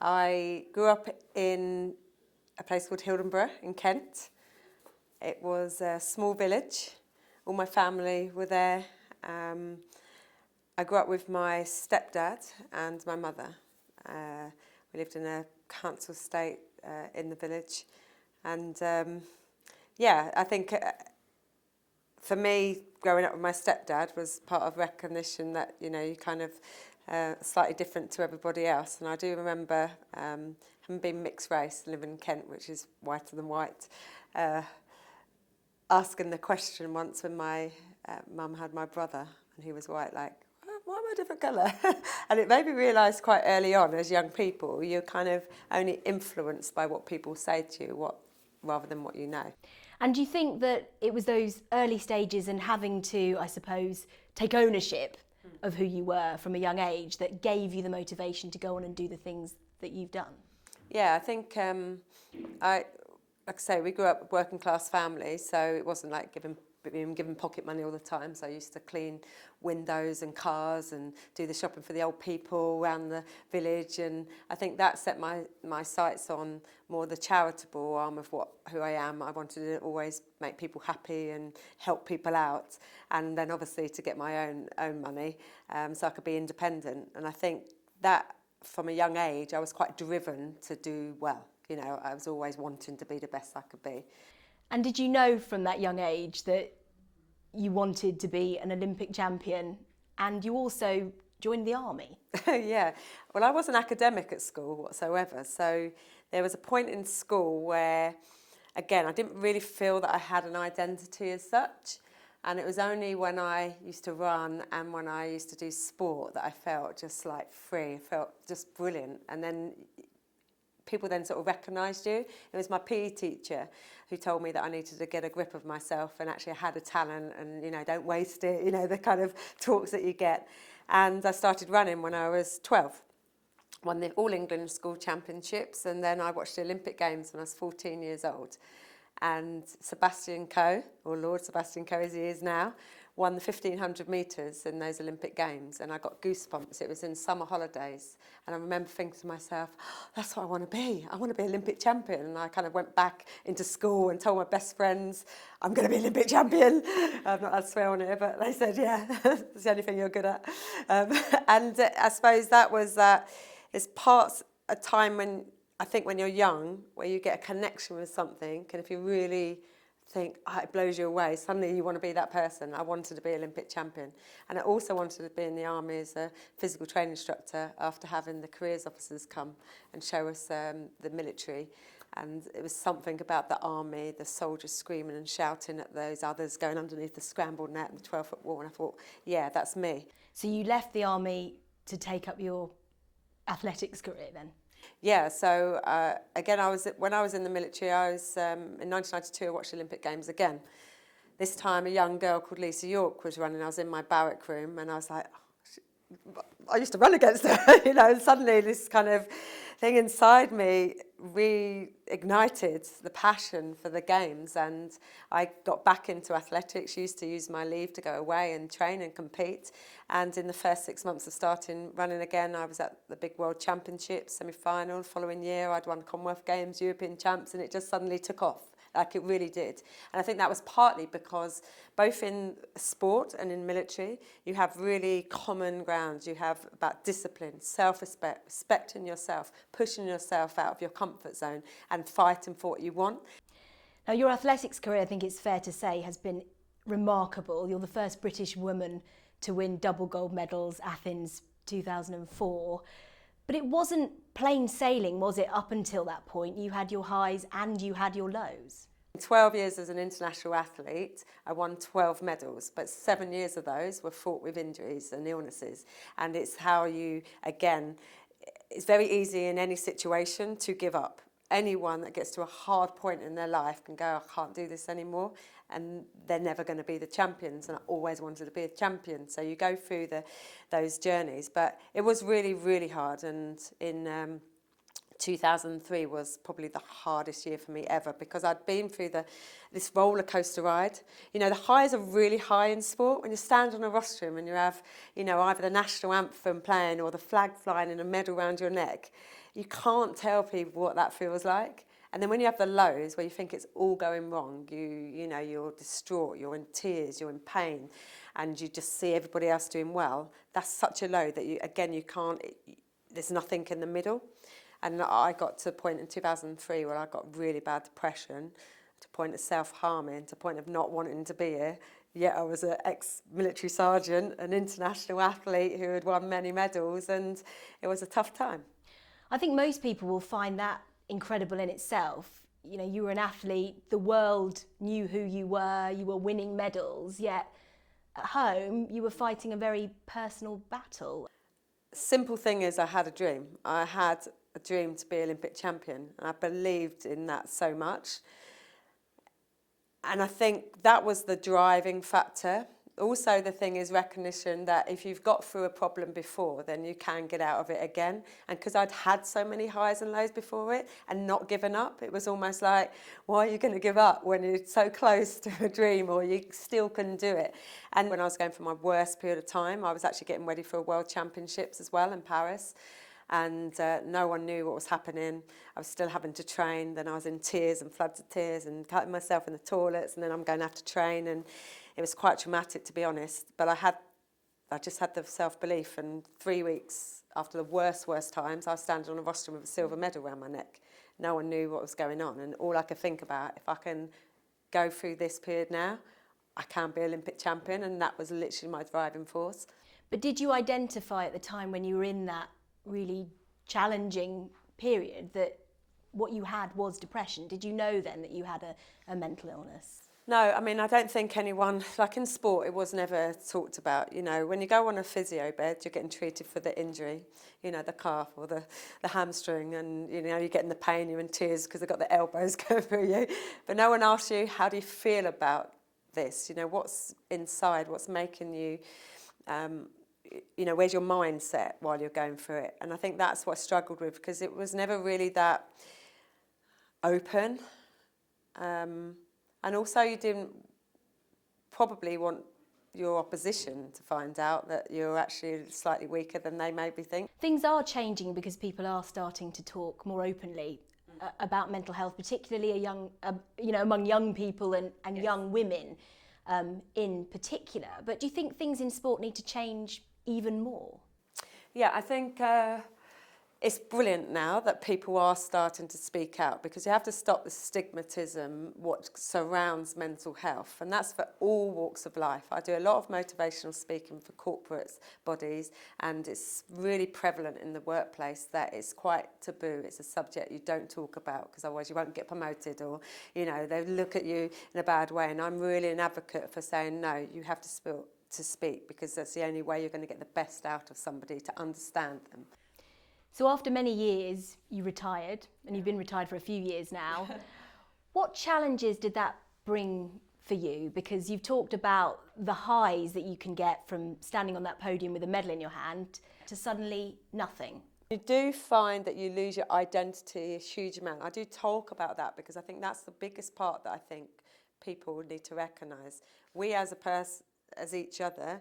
I grew up in a place called Hildenborough in Kent. It was a small village. All my family were there. I grew up with my stepdad and my mother. We lived in a council estate in the village. And I think for me, growing up with my stepdad was part of recognition that, you know, you kind of slightly different to everybody else. And I do remember having been mixed race, living in Kent, which is whiter than white, asking the question once when my mum had my brother and he was white, like, why am I a different colour? And it made me realise quite early on, as young people, you're kind of only influenced by what people say to you, rather than what you know. And do you think that it was those early stages and having to, I suppose, take ownership of who you were from a young age that gave you the motivation to go on and do the things that you've done? Yeah, I think, like I say, we grew up a working class family, so it wasn't like being given pocket money all the time. So I used to clean windows and cars and do the shopping for the old people around the village, and I think that set my sights on more the charitable arm of who I am. I wanted to always make people happy and help people out, and then obviously to get my own money, so I could be independent. And I think that from a young age I was quite driven to do well. You know, I was always wanting to be the best I could be. And did you know from that young age that you wanted to be an Olympic champion, and you also joined the army? Yeah, well, I wasn't academic at school whatsoever, so there was a point in school where, again, I didn't really feel that I had an identity as such, and it was only when I used to run and when I used to do sport that I felt just like free, felt just brilliant. And then people then sort of recognised you. It was my PE teacher who told me that I needed to get a grip of myself and actually I had a talent and, you know, don't waste it, you know, the kind of talks that you get. And I started running when I was 12. Won the All England School Championships, and then I watched the Olympic Games when I was 14 years old. And Sebastian Coe, or Lord Sebastian Coe as he is now, won the 1500 metres in those Olympic Games, and I got goosebumps. It was in summer holidays, and I remember thinking to myself, oh, that's what I want to be. I want to be Olympic champion. And I kind of went back into school and told my best friends, I'm going to be Olympic champion. I've not had to swear on it, but they said, yeah, that's the only thing you're good at. And I suppose that was it's parts a time when I think when you're young, where you get a connection with something, and if you really think, oh, it blows you away, suddenly you want to be that person. I wanted to be Olympic champion. And I also wanted to be in the army as a physical training instructor after having the careers officers come and show us the military. And it was something about the army, the soldiers screaming and shouting at those others going underneath the scrambled net and the 12-foot wall. And I thought, yeah, that's me. So you left the army to take up your athletics career then? Yeah, so again, when I was in the military, I was in 1992. I watched the Olympic Games again. This time, a young girl called Lisa York was running. I was in my barrack room, and I was like, oh, I used to run against her, you know. And suddenly, this kind of thing inside me reignited the passion for the games, and I got back into athletics. Used to use my leave to go away and train and compete. And in the first 6 months of starting running again, I was at the big World Championships semi-final. The following year, I'd won Commonwealth Games, European Champs, and it just suddenly took off. Like it really did. And I think that was partly because both in sport and in military, you have really common grounds. You have about discipline, self-respect, respecting yourself, pushing yourself out of your comfort zone and fighting for what you want. Now, your athletics career, I think it's fair to say, has been remarkable. You're the first British woman to win double gold medals, Athens 2004. But it wasn't plain sailing, was it, up until that point? You had your highs and you had your lows. 12 years as an international athlete, I won 12 medals, but 7 years of those were fraught with injuries and illnesses. And it's how you, again, it's very easy in any situation to give up. Anyone that gets to a hard point in their life can go, I can't do this anymore, and they're never going to be the champions, and I always wanted to be a champion. So you go through those journeys, but it was really, really hard. And in 2003 was probably the hardest year for me ever, because I'd been through this roller coaster ride. You know, the highs are really high in sport. When you stand on a rostrum and you have, you know, either the national anthem playing or the flag flying and a medal around your neck, you can't tell people what that feels like. And then when you have the lows where you think it's all going wrong, you know, you're distraught, you're in tears, you're in pain, and you just see everybody else doing well, that's such a low that you can't, there's nothing in the middle. And I got to a point in 2003 where I got really bad depression, to a point of self-harming, to a point of not wanting to be here. Yet I was an ex-military sergeant, an international athlete who had won many medals, and it was a tough time. I think most people will find that incredible in itself. You know, you were an athlete, the world knew who you were winning medals, yet at home you were fighting a very personal battle. Simple thing is, I had a dream. I had a dream to be Olympic champion, and I believed in that so much. And I think that was the driving factor. Also, the thing is recognition that if you've got through a problem before, then you can get out of it again. And because I'd had so many highs and lows before it and not given up, it was almost like, why are you going to give up when you're so close to a dream or you still can do it? And when I was going through my worst period of time, I was actually getting ready for World Championships as well in Paris. And no one knew what was happening. I was still having to train. Then I was in tears and floods of tears and cutting myself in the toilets, and then I'm going to have to train, and it was quite traumatic, to be honest. But I just had the self-belief, and 3 weeks after the worst times, I was standing on a rostrum with a silver medal around my neck. No one knew what was going on, and all I could think about, if I can go through this period now, I can be Olympic champion, and that was literally my driving force. But did you identify at the time when you were in that really challenging period that what you had was depression? Did you know then that you had a mental illness? No, I mean, I don't think anyone, like in sport, it was never talked about. You know, when you go on a physio bed, you're getting treated for the injury, you know, the calf or the hamstring, and, you know, you're getting the pain, you're in tears because they've got the elbows going through you. But no one asks you, how do you feel about this? You know, what's inside, what's making you, you know, where's your mindset while you're going through it? And I think that's what I struggled with, because it was never really that open. And also you didn't probably want your opposition to find out that you're actually slightly weaker than they maybe think. Things are changing because people are starting to talk more openly about mental health, particularly you know, among young people and yes, young women in particular. But do you think things in sport need to change even more? Yeah, I think it's brilliant now that people are starting to speak out, because you have to stop the stigmatism what surrounds mental health, and that's for all walks of life. I do a lot of motivational speaking for corporate bodies, and it's really prevalent in the workplace that it's quite taboo. It's a subject you don't talk about, because otherwise you won't get promoted, or, you know, they look at you in a bad way. And I'm really an advocate for saying, no, you have to speak, because that's the only way you're going to get the best out of somebody, to understand them. So after many years, you retired, and you've been retired for a few years now. What challenges did that bring for you? Because you've talked about the highs that you can get from standing on that podium with a medal in your hand to suddenly nothing. You do find that you lose your identity a huge amount. I do talk about that, because I think that's the biggest part that I think people need to recognise. We as a person, as each other,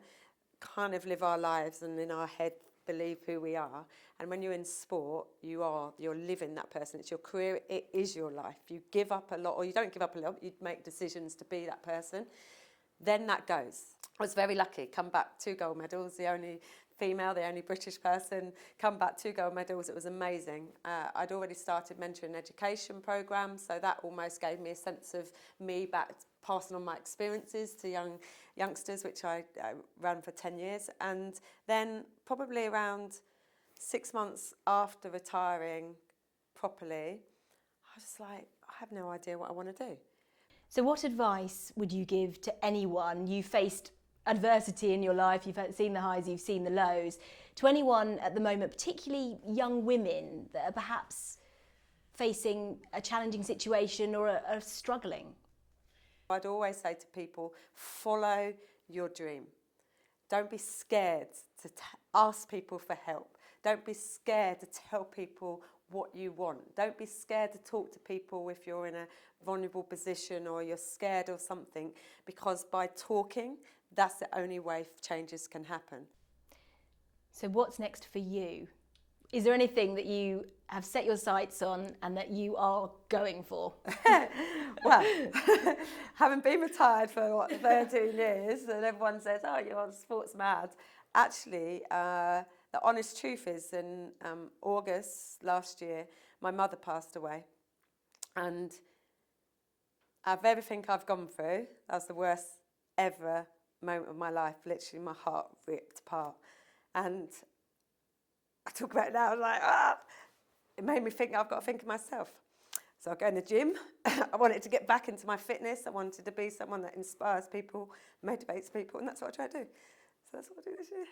kind of live our lives and in our head believe who we are. And when you're in sport, you're living that person. It's your career, it is your life. You give up a lot, or you don't give up a lot, you make decisions to be that person. Then that goes. I was very lucky, come back 2 gold medals, the only female, the only British person, come back 2 gold medals. It was amazing. I'd already started mentoring education programs, so that almost gave me a sense of me back, passing on my experiences to youngsters, which I ran for 10 years. And then probably around 6 months after retiring properly, I was just like, I have no idea what I want to do. So what advice would you give to anyone? You faced adversity in your life, you've seen the highs, you've seen the lows. To anyone at the moment, particularly young women that are perhaps facing a challenging situation or are struggling? I'd always say to people, follow your dream. Don't be scared to ask people for help. Don't be scared to tell people what you want. Don't be scared to talk to people if you're in a vulnerable position or you're scared or something, because by talking, that's the only way changes can happen. So what's next for you? Is there anything that you have set your sights on and that you are going for? Well, having been retired for 13 years, and everyone says, oh, you're on sports mad. Actually, the honest truth is, in August last year, my mother passed away. And of everything I've gone through, that was the worst ever moment of my life. Literally, my heart ripped apart. And I talk about it now, I was like, ah! It made me think I've got to think of myself. So I go in the gym. I wanted to get back into my fitness. I wanted to be someone that inspires people, motivates people, and that's what I try to do. So that's what I do this year.